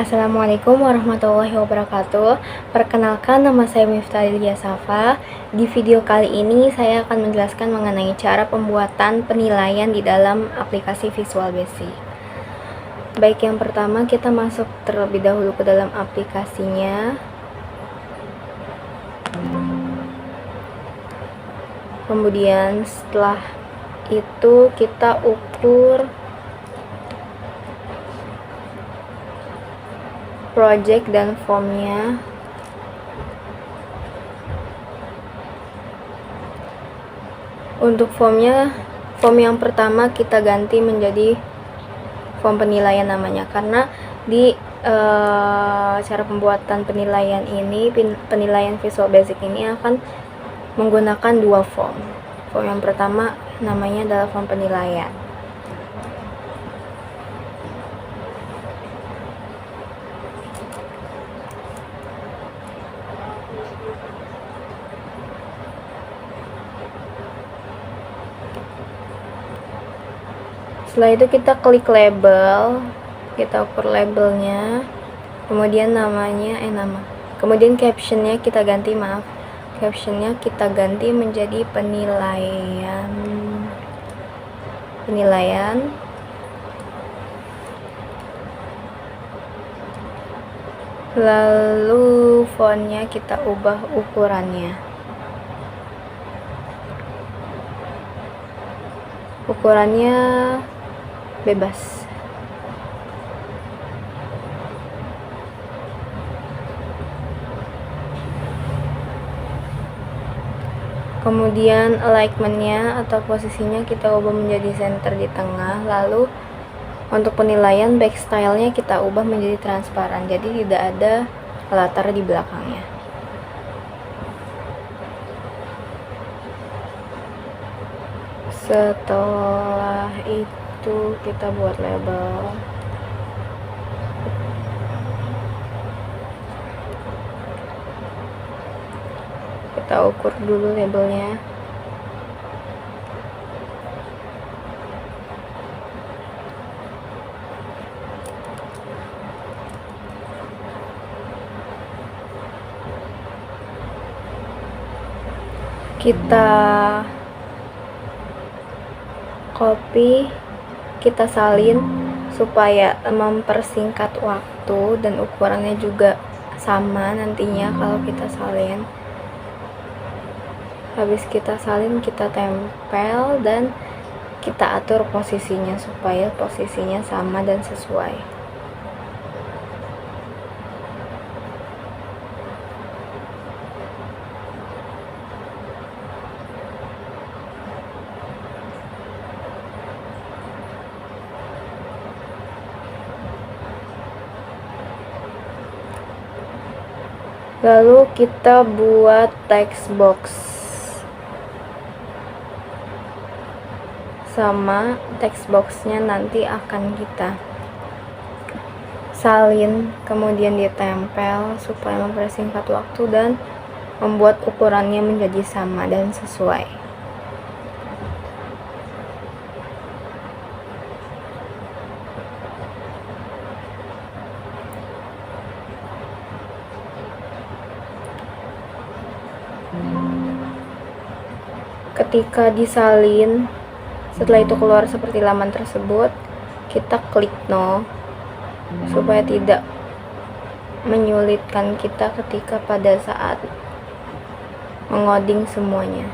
Assalamualaikum warahmatullahi wabarakatuh. Perkenalkan, nama saya Miftah Lilia Safa. Di video kali ini saya akan menjelaskan mengenai cara pembuatan penilaian di dalam aplikasi Visual Basic. Baik, yang pertama kita masuk terlebih dahulu ke dalam aplikasinya. Kemudian setelah itu kita ukur project dan formnya. Untuk form yang pertama kita ganti menjadi form penilaian namanya, karena di cara pembuatan penilaian ini, penilaian Visual Basic ini akan menggunakan dua form. Form yang pertama namanya adalah form penilaian. Setelah itu kita klik label, kita ukur labelnya, kemudian kemudian captionnya kita ganti, captionnya kita ganti menjadi penilaian. Lalu fontnya kita ubah ukurannya bebas. Kemudian alignmentnya atau posisinya kita ubah menjadi center di tengah. Lalu untuk penilaian back style-nya kita ubah menjadi transparan, jadi tidak ada latar di belakangnya. Setelah itu kita buat label. Kita ukur dulu labelnya. Kita copy, kita salin supaya mempersingkat waktu, dan ukurannya juga sama nantinya kalau kita salin. Habis kita salin, kita tempel dan kita atur posisinya supaya posisinya sama dan sesuai. Lalu kita buat text box, sama text boxnya nanti akan kita salin kemudian ditempel supaya mempersingkat waktu dan membuat ukurannya menjadi sama dan sesuai. Ketika disalin, setelah itu keluar seperti laman tersebut, kita klik no supaya tidak menyulitkan kita ketika pada saat mengoding semuanya.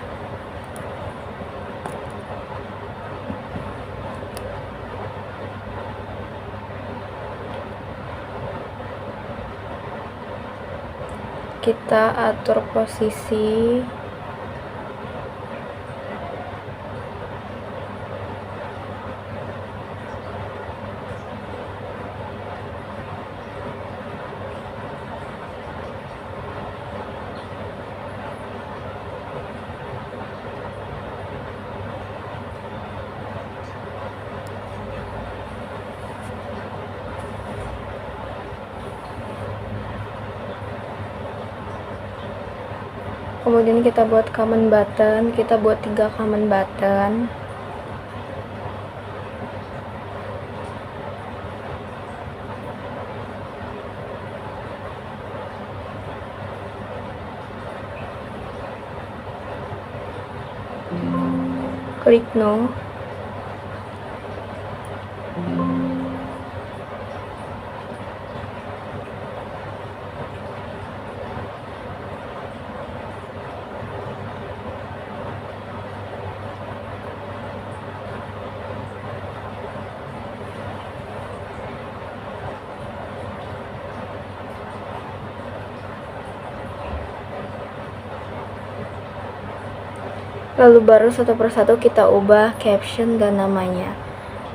Kita atur posisi. Kemudian kita buat comment button, kita buat 3 comment button. klik no. Lalu baru satu persatu kita ubah caption dan namanya.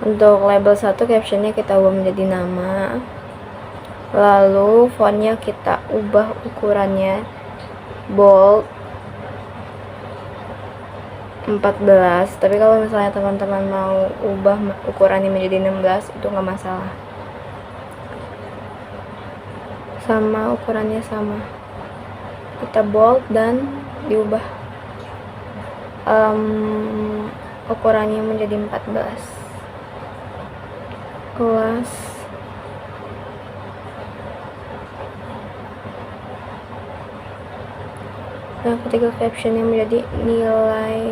Untuk label 1 captionnya kita ubah menjadi nama. Lalu fontnya kita ubah ukurannya bold 14. Tapi kalau misalnya teman-teman mau ubah ukurannya menjadi 16 itu nggak masalah. Sama ukurannya sama. Kita bold dan diubah ukurannya menjadi 14. Kelas nah, ketika captionnya menjadi nilai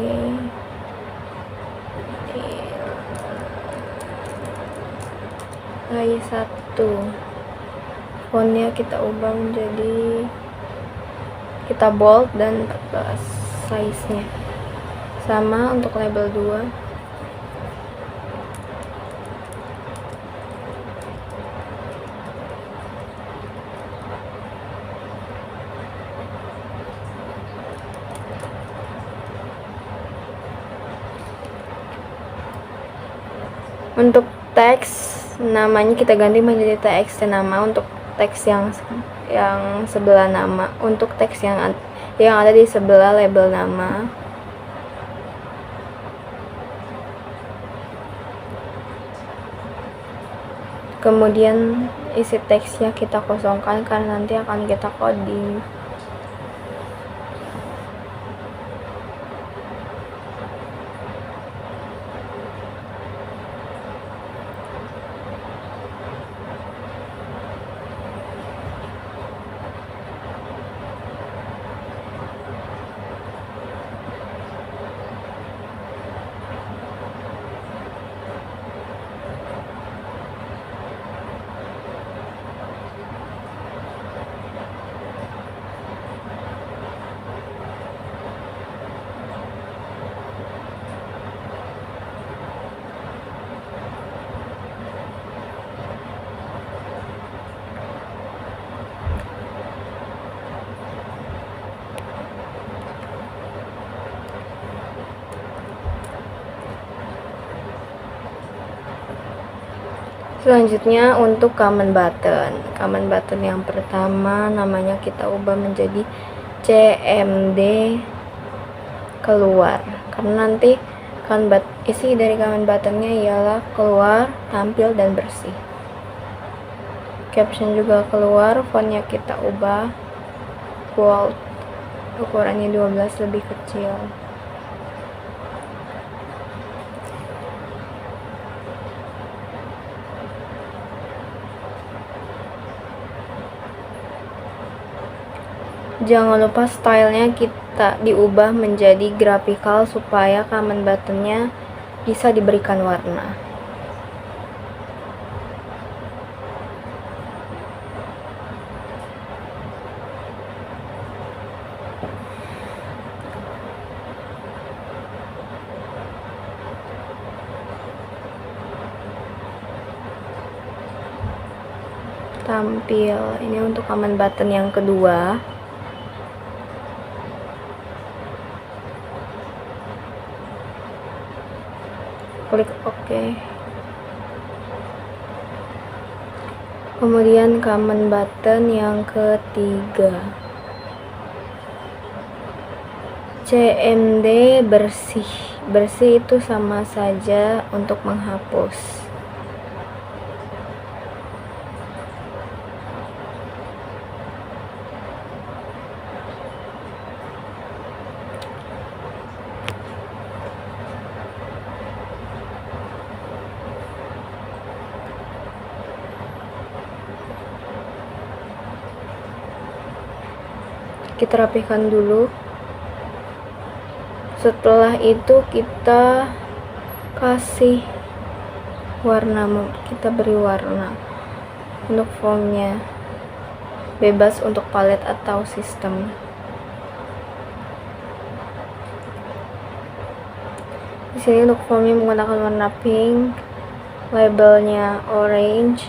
satu, fontnya kita ubah menjadi kita bold dan 14 size-nya. Sama untuk label 2. Untuk teks namanya kita ganti menjadi txt nama untuk teks yang sebelah nama, untuk teks yang ada di sebelah label nama. Kemudian isi teksnya kita kosongkan karena nanti akan kita coding. Selanjutnya untuk comment button yang pertama namanya kita ubah menjadi CMD keluar, karena nanti isi dari comment buttonnya ialah keluar, tampil, dan bersih. Caption juga keluar, fontnya kita ubah bold, ukurannya 12 lebih kecil. Jangan lupa stylenya kita diubah menjadi graphical supaya comment buttonnya bisa diberikan warna. Tampil, ini untuk comment button yang kedua. Klik OK. Kemudian comment button yang ketiga, CMD bersih. Bersih itu sama saja untuk menghapus. Kita rapikan dulu Setelah itu kita kasih warna, kita beri warna. Untuk fontnya bebas untuk palet atau sistem. Di sini untuk fontnya menggunakan warna pink, labelnya orange.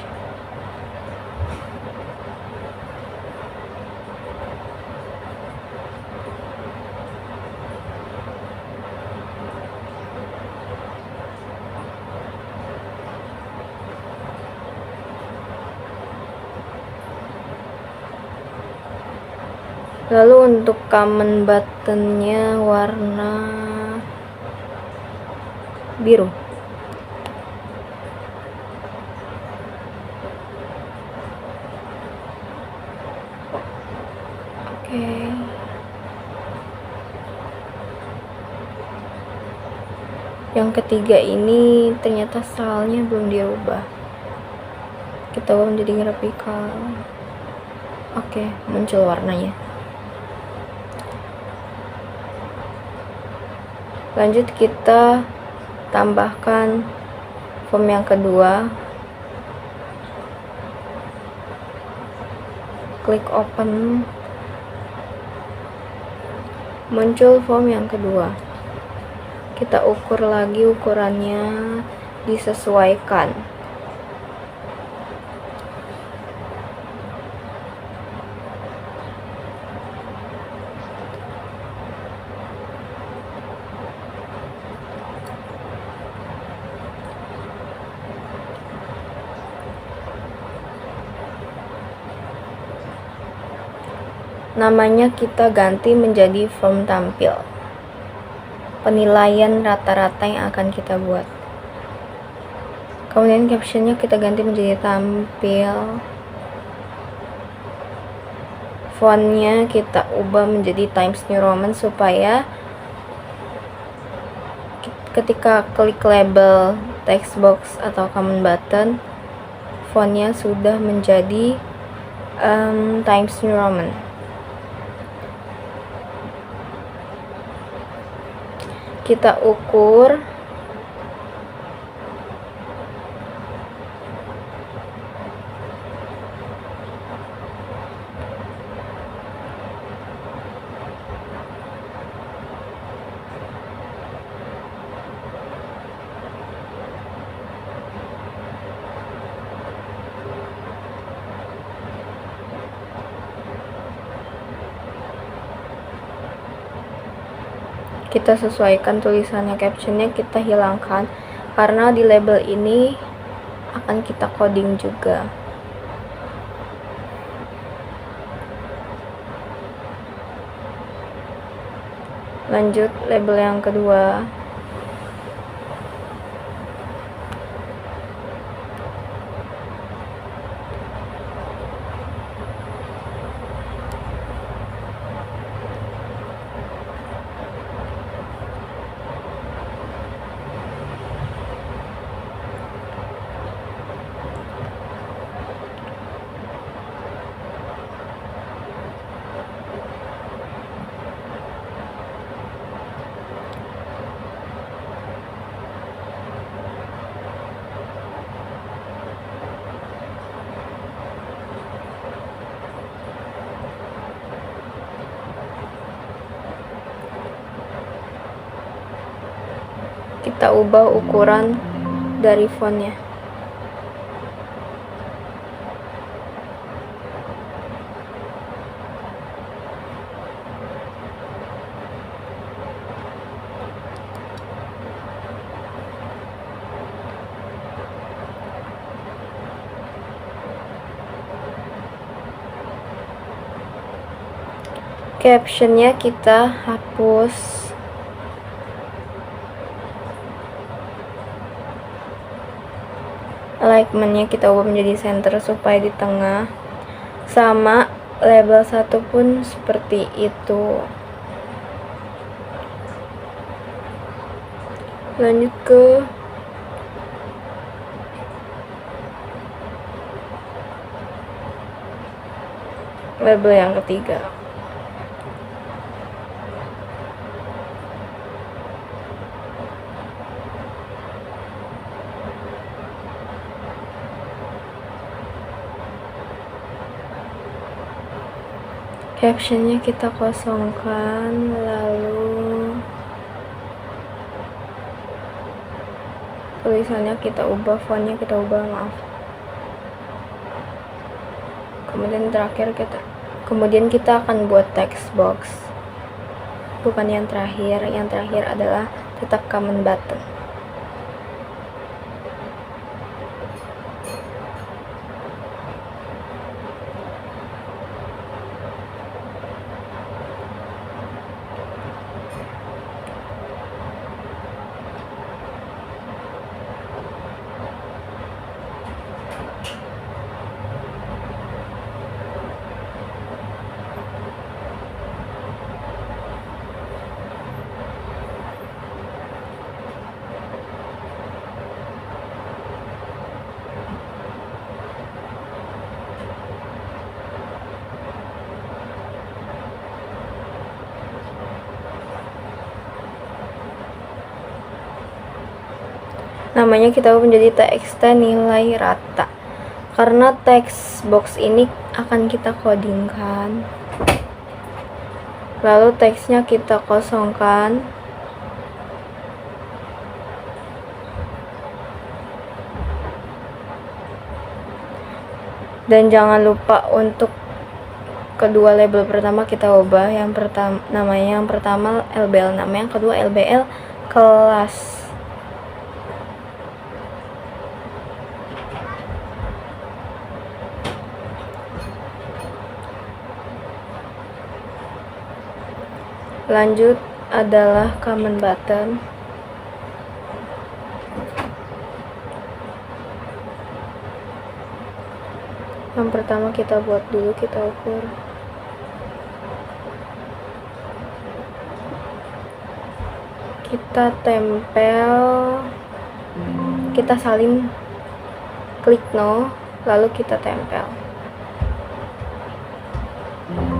Lalu untuk command buttonnya warna biru. Oke. Yang ketiga ini ternyata stylenya belum dirubah. Kita ubah menjadi graphical. Oke, muncul warnanya. Lanjut kita tambahkan form yang kedua. Klik open. Muncul form yang kedua. Kita ukur lagi, ukurannya disesuaikan. Namanya kita ganti menjadi form tampil. Penilaian rata-rata yang akan kita buat. Kemudian captionnya kita ganti menjadi tampil. Fontnya kita ubah menjadi Times New Roman supaya ketika klik label text box atau command button, fontnya sudah menjadi Times New Roman. Kita ukur kita sesuaikan tulisannya, captionnya kita hilangkan karena di label ini akan kita coding juga. Lanjut label yang kedua. Kita ubah ukuran dari fontnya. Captionnya kita hapus. Alignmentnya kita ubah menjadi center supaya di tengah. Sama label 1 pun seperti itu. Lanjut ke label yang ketiga. Captionnya kita kosongkan, lalu tulisannya kita ubah, fontnya kita ubah, maaf. Kemudian kita akan buat text box. Bukan yang terakhir adalah tetap comment button. Namanya kita ubah menjadi TXT nilai rata, karena text box ini akan kita codingkan. Lalu teksnya kita kosongkan, dan jangan lupa untuk kedua label pertama kita ubah. Yang pertama LBL nama, yang kedua LBL kelas. Lanjut adalah comment button. Yang pertama kita buat dulu, kita ukur. Kita tempel, kita salin, klik no, lalu kita tempel.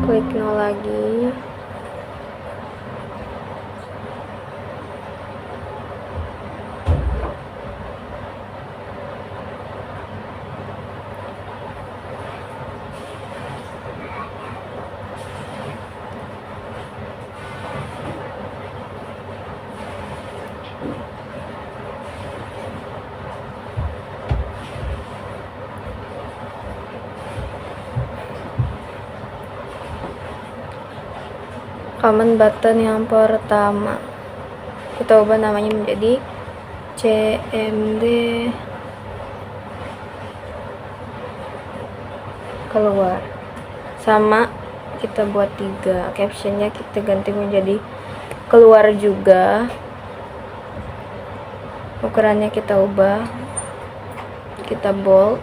Klik no lagi. Comment button yang pertama kita ubah namanya menjadi CMD keluar. Sama kita buat 3. Captionnya kita ganti menjadi keluar juga. Ukurannya kita ubah, kita bold,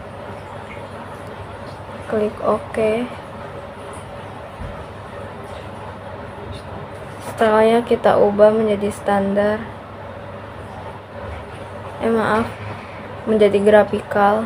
klik OK. Stylenya kita ubah menjadi standar, menjadi grafikal.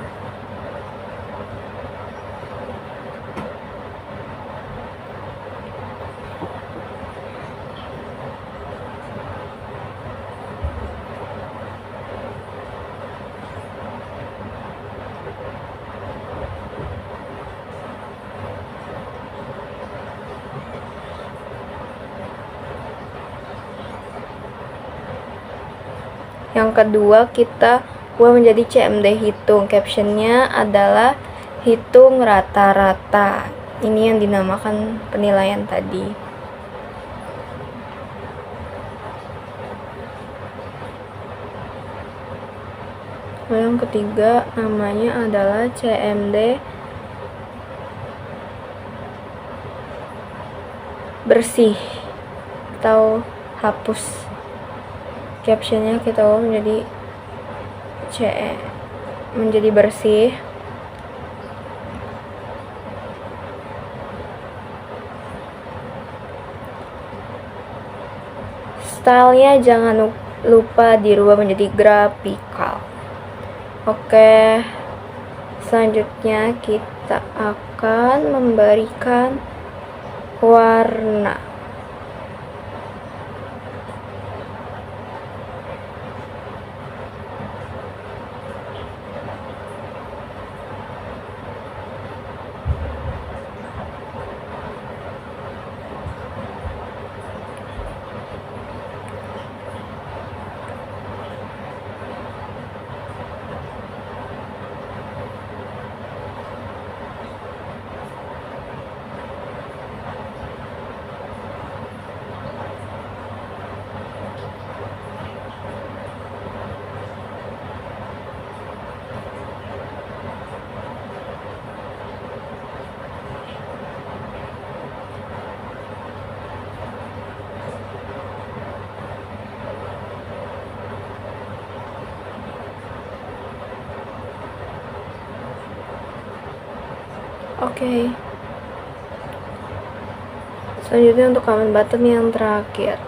Yang kedua kita ubah menjadi CMD hitung. Captionnya adalah hitung rata-rata. Ini yang dinamakan penilaian tadi. Yang ketiga namanya adalah CMD bersih atau hapus. Captionnya kita ubah menjadi menjadi bersih. Stylenya jangan lupa dirubah menjadi grafikal. Oke, selanjutnya kita akan memberikan warna. Oke. Selanjutnya untuk command button yang terakhir.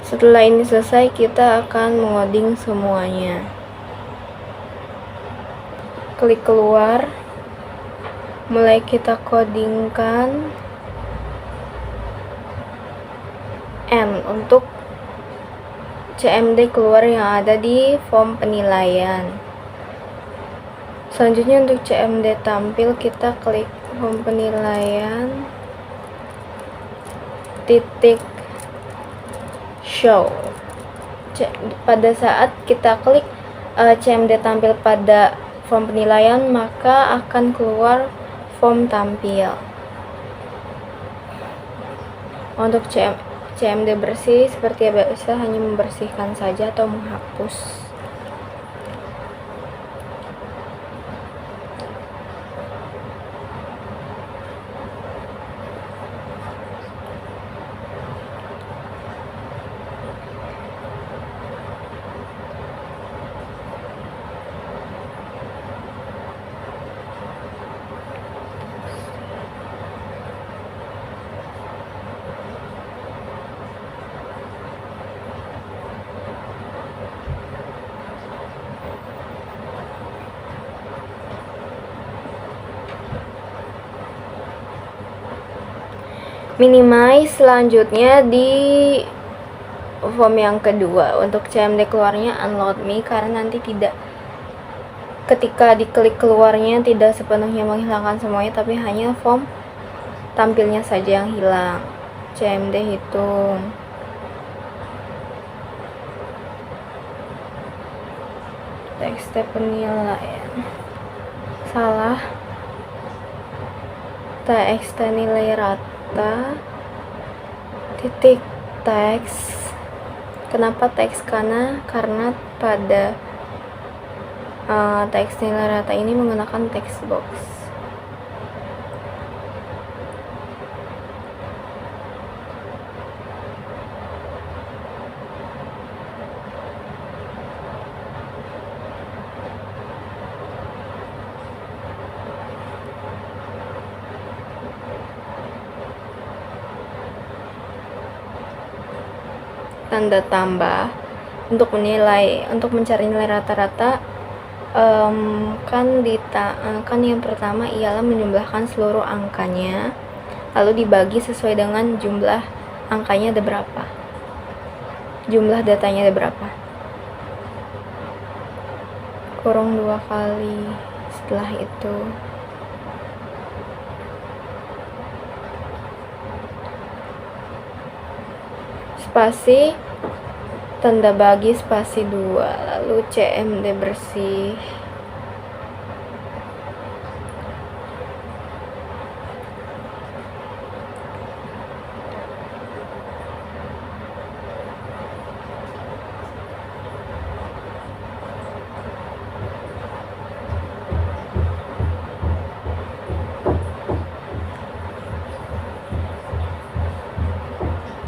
Setelah ini selesai, kita akan mengoding semuanya. Klik keluar, mulai kita codingkan N untuk CMD keluar yang ada di form penilaian. Selanjutnya untuk CMD tampil, kita klik form penilaian, titik show. Pada saat kita klik CMD tampil pada form penilaian, maka akan keluar form tampil. Untuk CMD bersih seperti biasa, hanya membersihkan saja atau menghapus. Minimize selanjutnya di form yang kedua. Untuk CMD keluarnya unload me, karena nanti ketika diklik keluarnya tidak sepenuhnya menghilangkan semuanya, tapi hanya form tampilnya saja yang hilang. CMD hitung. TXT penilaian. Salah. TXT nilai rata titik teks. Kenapa teks? Karena pada teks nilai rata ini menggunakan text box. Tanda tambah untuk mencari nilai rata-rata, kan yang pertama ialah menjumlahkan seluruh angkanya lalu dibagi sesuai dengan jumlah angkanya ada berapa, jumlah datanya ada berapa, kurung 2 kali. Setelah itu spasi, tanda bagi spasi 2, lalu CMD bersih.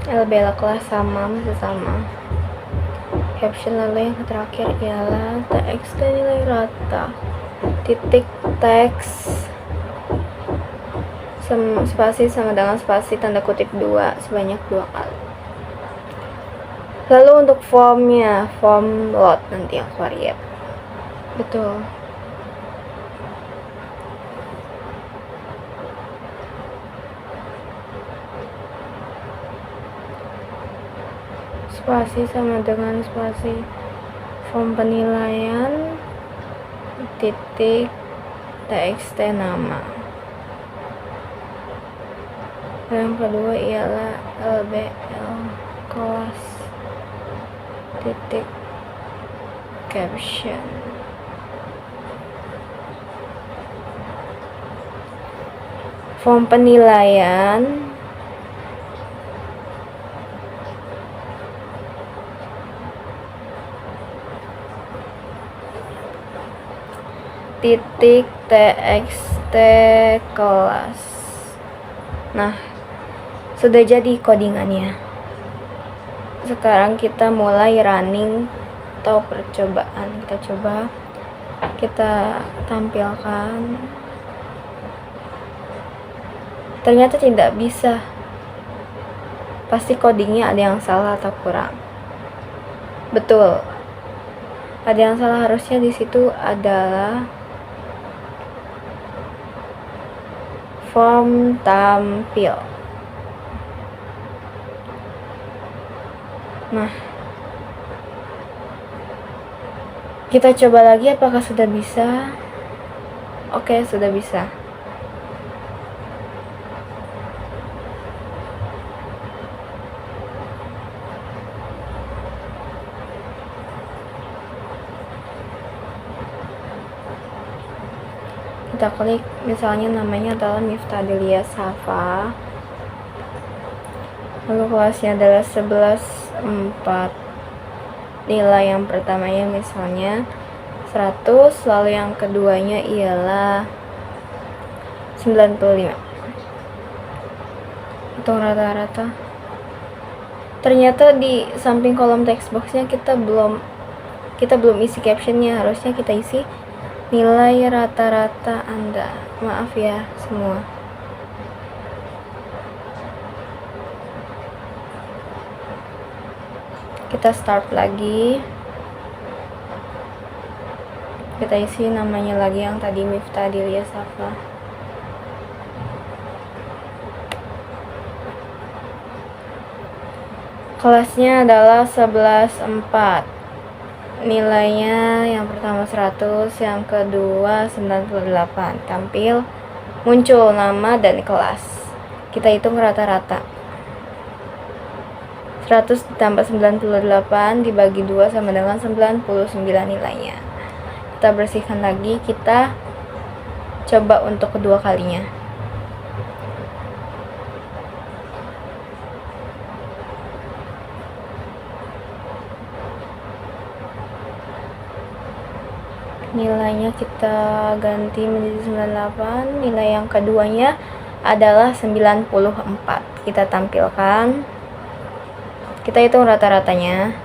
LBL kelas masih sama. Caption lalu yang terakhir ialah TXT nilai rata titik teks spasi sama dengan spasi tanda kutip 2 sebanyak 2 kali. Lalu untuk formnya, form load nanti yang variat. Betul. Spasi sama dengan spasi form penilaian titik TXT nama. Yang kedua ialah LBL kelas titik caption. Form penilaian titik TXT kelas. Nah, Sudah jadi codingannya. Sekarang kita mulai running atau percobaan. Kita coba, kita tampilkan. Ternyata tidak bisa. Pasti codingnya ada yang salah atau kurang. Betul. Ada yang salah, harusnya di situ adalah form tampil. Nah, kita coba lagi apakah sudah bisa. Oke, sudah bisa. Kita klik, misalnya namanya adalah Miftadilia Safa, lalu kelasnya adalah 11.4. Nilai yang pertamanya misalnya 100, lalu yang keduanya ialah 95. Hitung rata-rata. Ternyata di samping kolom text boxnya kita belum isi captionnya. Harusnya kita isi nilai rata-rata Anda. Maaf ya semua. Kita start lagi. Kita isi namanya lagi yang tadi, Miftadilia Safa. Kelasnya adalah 11.4. Nilainya yang pertama 100, yang kedua 98. Tampil, muncul nama dan kelas. Kita hitung rata-rata. 100 ditambah 98 dibagi 2 sama dengan 99 nilainya. Kita bersihkan lagi, kita coba untuk kedua kalinya. Nilainya kita ganti menjadi 98. Nilai yang keduanya adalah 94. Kita tampilkan. Kita hitung rata-ratanya.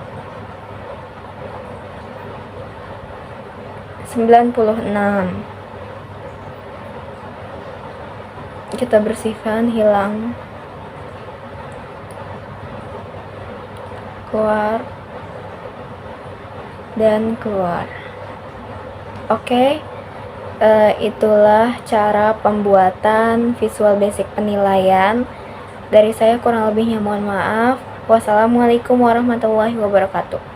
96. Kita bersihkan, hilang. Keluar. Dan keluar. Oke, itulah cara pembuatan Visual Basic penilaian. Dari saya kurang lebihnya mohon maaf. Wassalamualaikum warahmatullahi wabarakatuh.